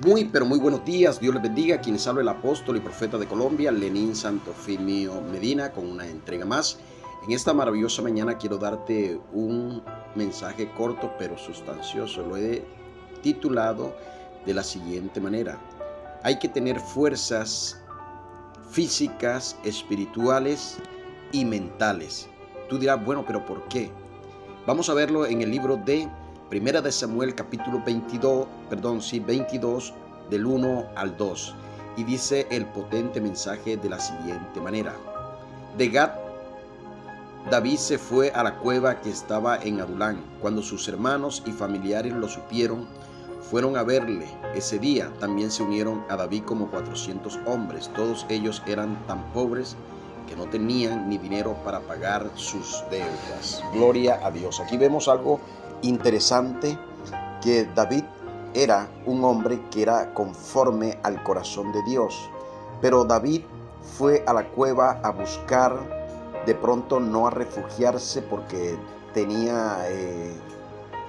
Muy, pero muy buenos días. Dios les bendiga. Quienes habla el apóstol y profeta de Colombia, Lenín Santofimio Medina, con una entrega más. En esta maravillosa mañana quiero darte un mensaje corto pero sustancioso. Lo he titulado de la siguiente manera: hay que tener fuerzas físicas, espirituales y mentales. Tú dirás, bueno, pero ¿por qué? Vamos a verlo en el libro de Primera de Samuel, capítulo 22, del 1 al 2. Y dice el potente mensaje de la siguiente manera: De Gat, David se fue a la cueva que estaba en Adulán. Cuando sus hermanos y familiares lo supieron, fueron a verle. Ese día también se unieron a David como 400 hombres. Todos ellos eran tan pobres que no tenían ni dinero para pagar sus deudas. Gloria a Dios. Aquí vemos algo interesante, que David era un hombre que era conforme al corazón de Dios. Pero David fue a la cueva a buscar, de pronto no a refugiarse porque tenía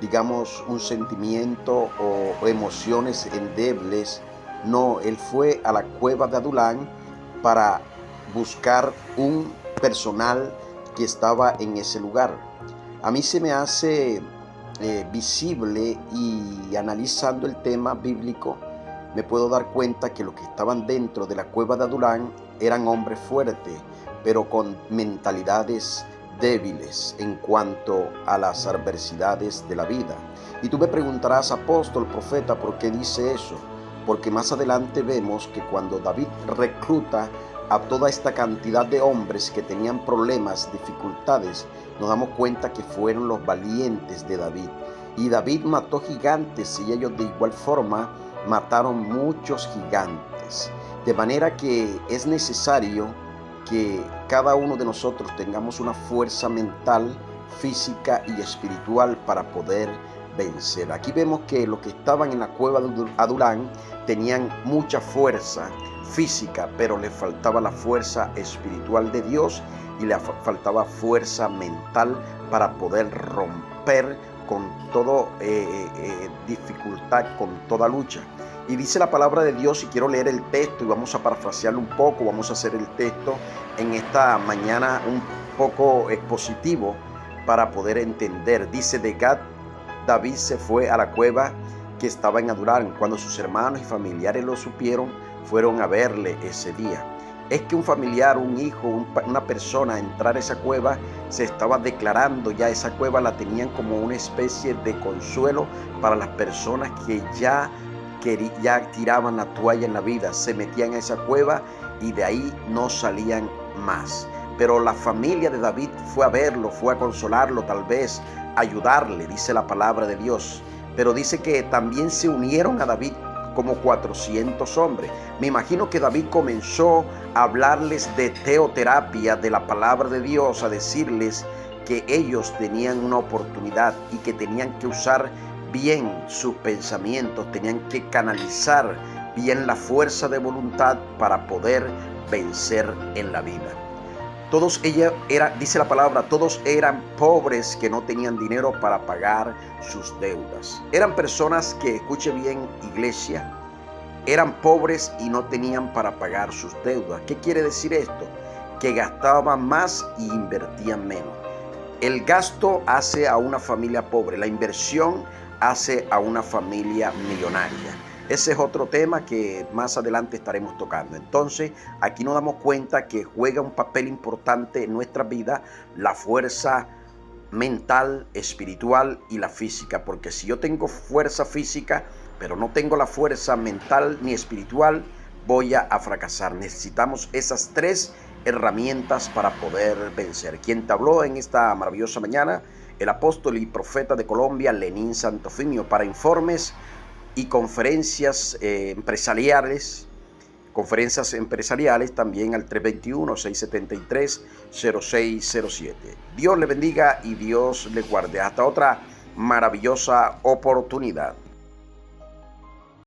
digamos, un sentimiento o emociones endebles. No, él fue a la cueva de Adulán para buscar un personal que estaba en ese lugar. A mí se me hace visible, y analizando el tema bíblico me puedo dar cuenta que los que estaban dentro de la cueva de Adulán eran hombres fuertes, pero con mentalidades débiles en cuanto a las adversidades de la vida. Y tú me preguntarás, apóstol, profeta, ¿por qué dice eso? Porque más adelante vemos que cuando David recluta a toda esta cantidad de hombres que tenían problemas, dificultades, nos damos cuenta que fueron los valientes de David. Y David mató gigantes, y ellos de igual forma mataron muchos gigantes. De manera que es necesario que cada uno de nosotros tengamos una fuerza mental, física y espiritual para poder vencer. Aquí vemos que los que estaban en la cueva de Adulán tenían mucha fuerza física, pero les faltaba la fuerza espiritual de Dios y le faltaba fuerza mental para poder romper con toda dificultad, con toda lucha. Y dice la palabra de Dios, y quiero leer el texto y vamos a parafrasearlo un poco, vamos a hacer el texto en esta mañana un poco expositivo para poder entender. Dice: de Gat, David se fue a la cueva que estaba en Adulán. Cuando sus hermanos y familiares lo supieron, fueron a verle ese día. Es que un familiar, un hijo, una persona entrar a esa cueva, se estaba declarando ya. Esa cueva la tenían como una especie de consuelo para las personas que ya tiraban la toalla en la vida, se metían a esa cueva y de ahí no salían más. Pero la familia de David fue a verlo, fue a consolarlo, tal vez ayudarle, dice la palabra de Dios. Pero dice que también se unieron a David como 400 hombres. Me imagino que David comenzó a hablarles de teoterapia, de la palabra de Dios, a decirles que ellos tenían una oportunidad y que tenían que usar bien sus pensamientos, tenían que canalizar bien la fuerza de voluntad para poder vencer en la vida. Todos ellos dice la palabra, todos eran pobres que no tenían dinero para pagar sus deudas. Eran personas que, escuche bien, iglesia, eran pobres y no tenían para pagar sus deudas. ¿Qué quiere decir esto? Que gastaban más y invertían menos. El gasto hace a una familia pobre, la inversión hace a una familia millonaria. Ese es otro tema que más adelante estaremos tocando. Entonces, aquí nos damos cuenta que juega un papel importante en nuestra vida la fuerza mental, espiritual y la física. Porque si yo tengo fuerza física, pero no tengo la fuerza mental ni espiritual, voy a fracasar. Necesitamos esas tres herramientas para poder vencer. Quien te habló en esta maravillosa mañana, el apóstol y profeta de Colombia, Lenín Santofimio. Para informes y conferencias empresariales también al 321-673-0607. Dios le bendiga y Dios le guarde. Hasta otra maravillosa oportunidad.